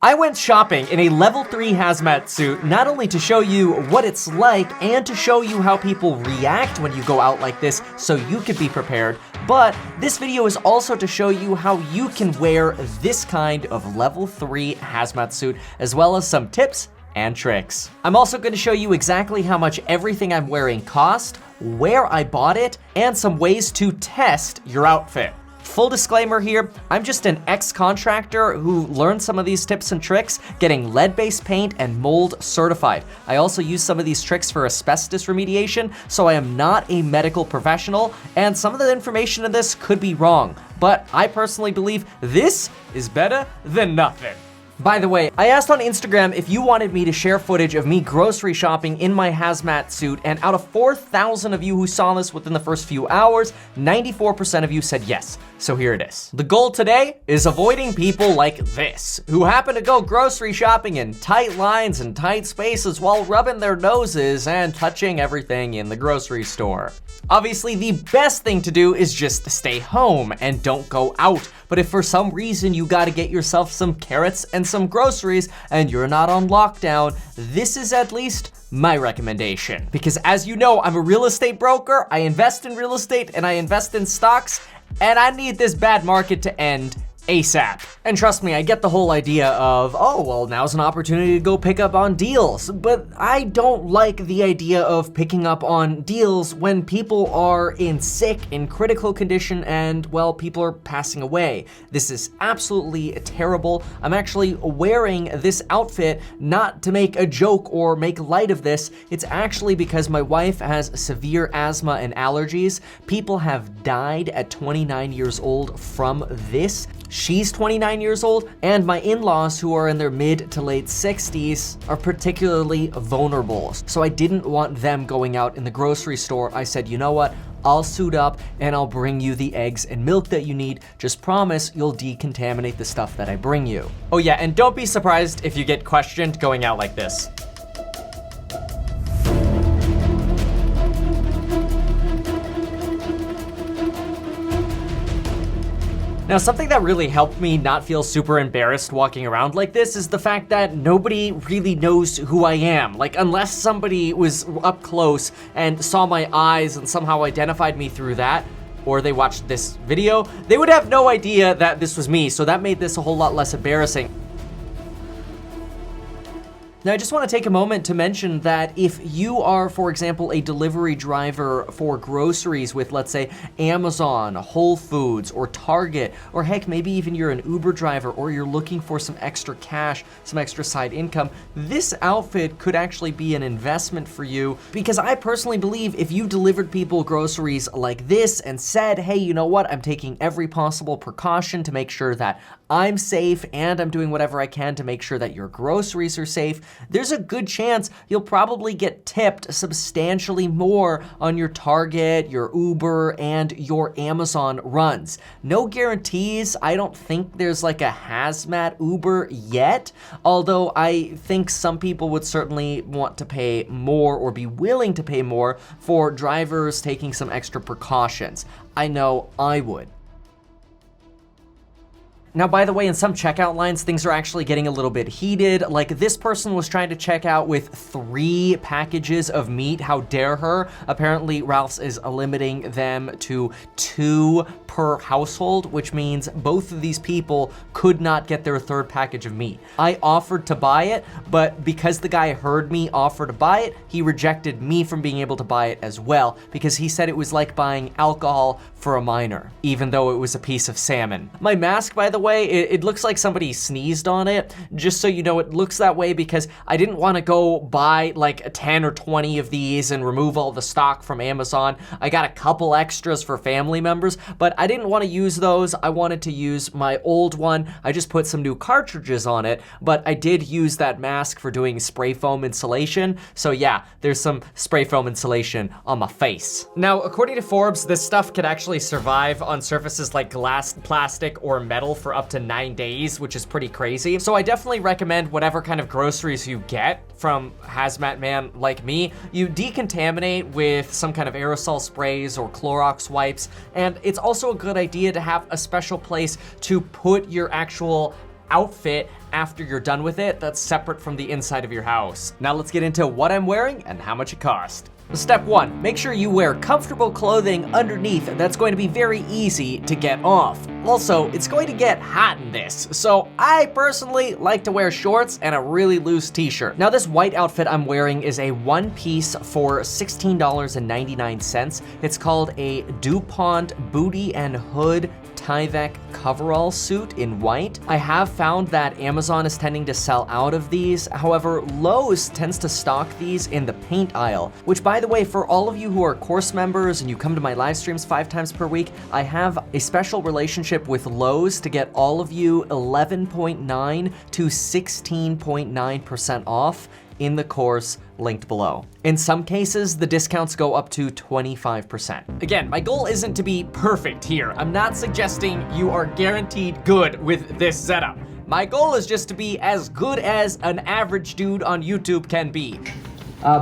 I went shopping in a level 3 hazmat suit, not only to show you what it's like and to show you how people react when you go out like this so you could be prepared, but this video is also to show you how you can wear this kind of level 3 hazmat suit, as well as some tips and tricks. I'm also going to show you exactly how much everything I'm wearing cost, where I bought it, and some ways to test your outfit. Full disclaimer here, I'm just an ex-contractor who learned some of these tips and tricks getting lead-based paint and mold certified. I also use some of these tricks for asbestos remediation, so I am not a medical professional, and some of the information in this could be wrong, but I personally believe this is better than nothing. By the way, I asked on Instagram if you wanted me to share footage of me grocery shopping in my hazmat suit, and out of 4,000 of you who saw this within the first few hours, 94% of you said yes. So here it is. The goal today is avoiding people like this, who happen to go grocery shopping in tight lines and tight spaces while rubbing their noses and touching everything in the grocery store. Obviously, the best thing to do is just stay home and don't go out. But if for some reason you gotta get yourself some carrots and some groceries and you're not on lockdown, this is at least my recommendation. Because as you know, I'm a real estate broker, I invest in real estate and I invest in stocks, and I need this bad market to end ASAP. And trust me, I get the whole idea of, oh, well, now's an opportunity to go pick up on deals. But I don't like the idea of picking up on deals when people are in critical condition, and, well, people are passing away. This is absolutely terrible. I'm actually wearing this outfit not to make a joke or make light of this. It's actually because my wife has severe asthma and allergies. People have died at 29 years old from this. She's 29 years old, and my in-laws, who are in their mid to late 60s, are particularly vulnerable. So I didn't want them going out in the grocery store. I said, you know what? I'll suit up and I'll bring you the eggs and milk that you need. Just promise you'll decontaminate the stuff that I bring you. Oh yeah, and don't be surprised if you get questioned going out like this. Now, something that really helped me not feel super embarrassed walking around like this is the fact that nobody really knows who I am. Like, unless somebody was up close and saw my eyes and somehow identified me through that, or they watched this video, they would have no idea that this was me. So that made this a whole lot less embarrassing. Now, I just want to take a moment to mention that if you are, for example, a delivery driver for groceries with, let's say, Amazon, Whole Foods, or Target, or heck, maybe even you're an Uber driver or you're looking for some extra cash, some extra side income, this outfit could actually be an investment for you, because I personally believe if you delivered people groceries like this and said, hey, you know what, I'm taking every possible precaution to make sure that I'm safe and I'm doing whatever I can to make sure that your groceries are safe, there's a good chance you'll probably get tipped substantially more on your Target, your Uber, and your Amazon runs. No guarantees. I don't think there's like a hazmat Uber yet, although I think some people would certainly want to pay more or be willing to pay more for drivers taking some extra precautions. I know I would. Now, by the way, in some checkout lines, things are actually getting a little bit heated. Like, this person was trying to check out with 3 packages of meat. How dare her? Apparently, Ralph's is limiting them to 2 per household, which means both of these people could not get their 3rd package of meat. I offered to buy it, but because the guy heard me offer to buy it, he rejected me from being able to buy it as well, because he said it was like buying alcohol for a minor, even though it was a piece of salmon. My mask, by the way, it looks like somebody sneezed on it. Just so you know, it looks that way because I didn't want to go buy like 10 or 20 of these and remove all the stock from Amazon. I got a couple extras for family members, but I didn't want to use those. I wanted to use my old one. I just put some new cartridges on it, but I did use that mask for doing spray foam insulation. So yeah, there's some spray foam insulation on my face. Now, according to Forbes, this stuff could actually survive on surfaces like glass, plastic, or metal for up to 9 days, which is pretty crazy. So I definitely recommend whatever kind of groceries you get from Hazmat Man like me, you decontaminate with some kind of aerosol sprays or Clorox wipes. And it's also a good idea to have a special place to put your actual outfit after you're done with it that's separate from the inside of your house. Now let's get into what I'm wearing and how much it cost. Step 1, make sure you wear comfortable clothing underneath that's going to be very easy to get off. Also, it's going to get hot in this, so I personally like to wear shorts and a really loose t-shirt. Now this white outfit I'm wearing is a one piece for $16.99. It's called a DuPont booty and hood Tyvek coverall suit in white. I have found that Amazon is tending to sell out of these. However, Lowe's tends to stock these in the paint aisle, which by the way, for all of you who are course members and you come to my live streams 5 times per week, I have a special relationship with Lowe's to get all of you 11.9 to 16.9% off in the course linked below. In some cases, the discounts go up to 25%. Again, my goal isn't to be perfect here. I'm not suggesting you are guaranteed good with this setup. My goal is just to be as good as an average dude on YouTube can be.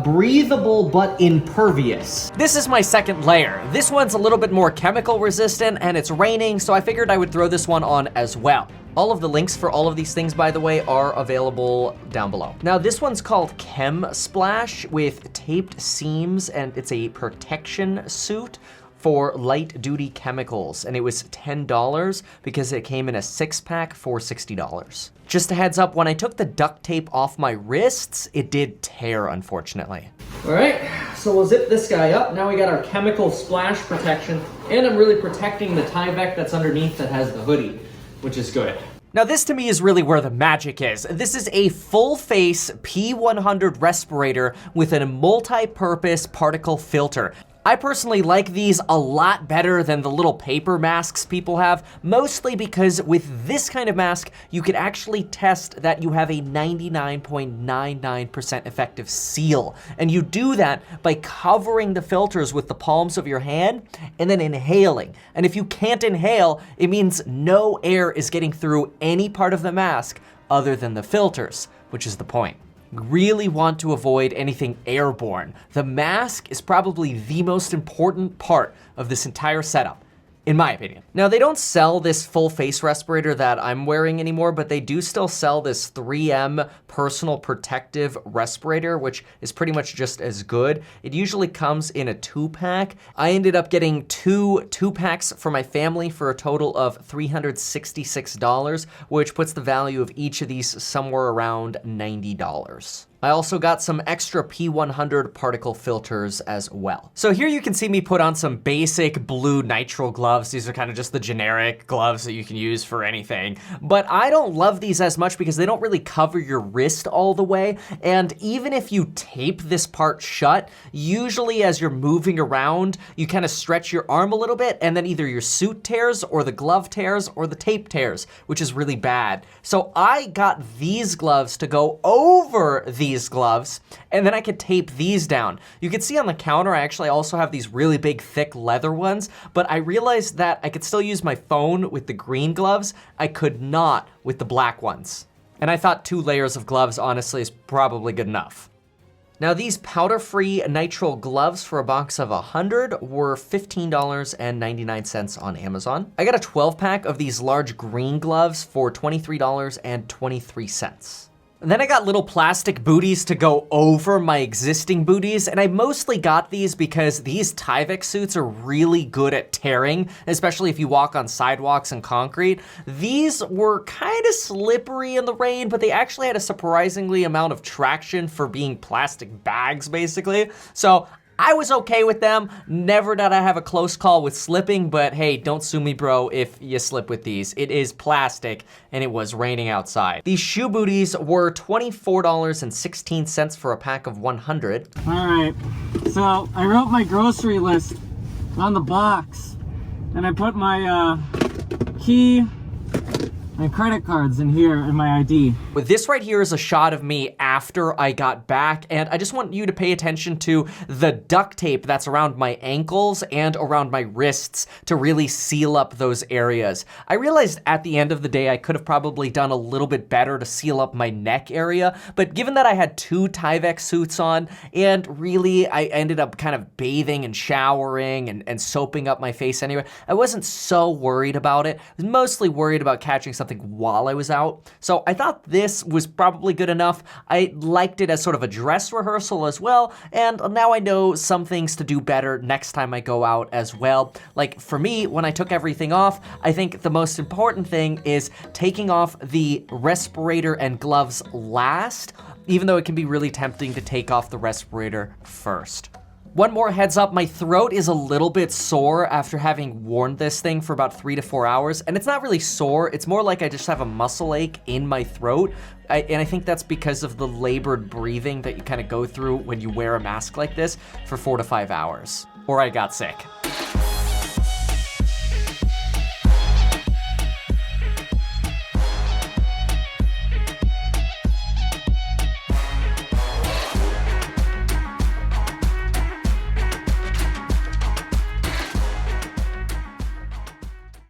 Breathable but impervious. This is my second layer. This one's a little bit more chemical resistant and it's raining, so I figured I would throw this one on as well. All of the links for all of these things, by the way, are available down below. Now this one's called Chem Splash with taped seams, and it's a protection suit for light duty chemicals, and it was $10 because it came in a 6-pack for $60. Just a heads up, when I took the duct tape off my wrists, it did tear, unfortunately. All right, so we'll zip this guy up. Now we got our chemical splash protection, and I'm really protecting the Tyvek that's underneath that has the hoodie, which is good. Now this to me is really where the magic is. This is a full face P100 respirator with a multi-purpose particle filter. I personally like these a lot better than the little paper masks people have, mostly because with this kind of mask, you could actually test that you have a 99.99% effective seal. And you do that by covering the filters with the palms of your hand and then inhaling. And if you can't inhale, it means no air is getting through any part of the mask other than the filters, which is the point. Really want to avoid anything airborne. The mask is probably the most important part of this entire setup, in my opinion. Now they don't sell this full face respirator that I'm wearing anymore, but they do still sell this 3M personal protective respirator, which is pretty much just as good. It usually comes in a 2-pack. I ended up getting two 2-packs for my family for a total of $366, which puts the value of each of these somewhere around $90. I also got some extra P100 particle filters as well. So here you can see me put on some basic blue nitrile gloves. These are kind of just the generic gloves that you can use for anything. But I don't love these as much because they don't really cover your wrist all the way. And even if you tape this part shut, usually as you're moving around, you kind of stretch your arm a little bit and then either your suit tears or the glove tears or the tape tears, which is really bad. So I got these gloves to go over these gloves, and then I could tape these down. You can see on the counter, I actually also have these really big, thick leather ones, but I realized that I could still use my phone with the green gloves. I could not with the black ones. And I thought 2 layers of gloves, honestly, is probably good enough. Now these powder-free nitrile gloves for a box of 100 were $15.99 on Amazon. I got a 12-pack of these large green gloves for $23.23. And then I got little plastic booties to go over my existing booties, and I mostly got these because these Tyvek suits are really good at tearing, especially if you walk on sidewalks and concrete. These were kind of slippery in the rain, but they actually had a surprisingly amount of traction for being plastic bags, basically. So I was okay with them. Never did I have a close call with slipping, but hey, don't sue me, bro, if you slip with these. It is plastic, and it was raining outside. These shoe booties were $24.16 for a pack of 100. All right, so I wrote my grocery list on the box, and I put my key and credit cards in here and my ID. But this right here is a shot of me after I got back, and I just want you to pay attention to the duct tape that's around my ankles and around my wrists to really seal up those areas. I realized at the end of the day I could have probably done a little bit better to seal up my neck area, but given that I had 2 Tyvek suits on, and really I ended up kind of bathing and showering and soaping up my face anyway, I wasn't so worried about it. I was mostly worried about catching something something while I was out. So I thought this was probably good enough. I liked it as sort of a dress rehearsal as well, and now I know some things to do better next time I go out as well. Like for me, when I took everything off, I think the most important thing is taking off the respirator and gloves last, even though it can be really tempting to take off the respirator first. One more heads up, my throat is a little bit sore after having worn this thing for about 3 to 4 hours, and it's not really sore, it's more like I just have a muscle ache in my throat, and I think that's because of the labored breathing that you kind of go through when you wear a mask like this for 4 to 5 hours. Or I got sick.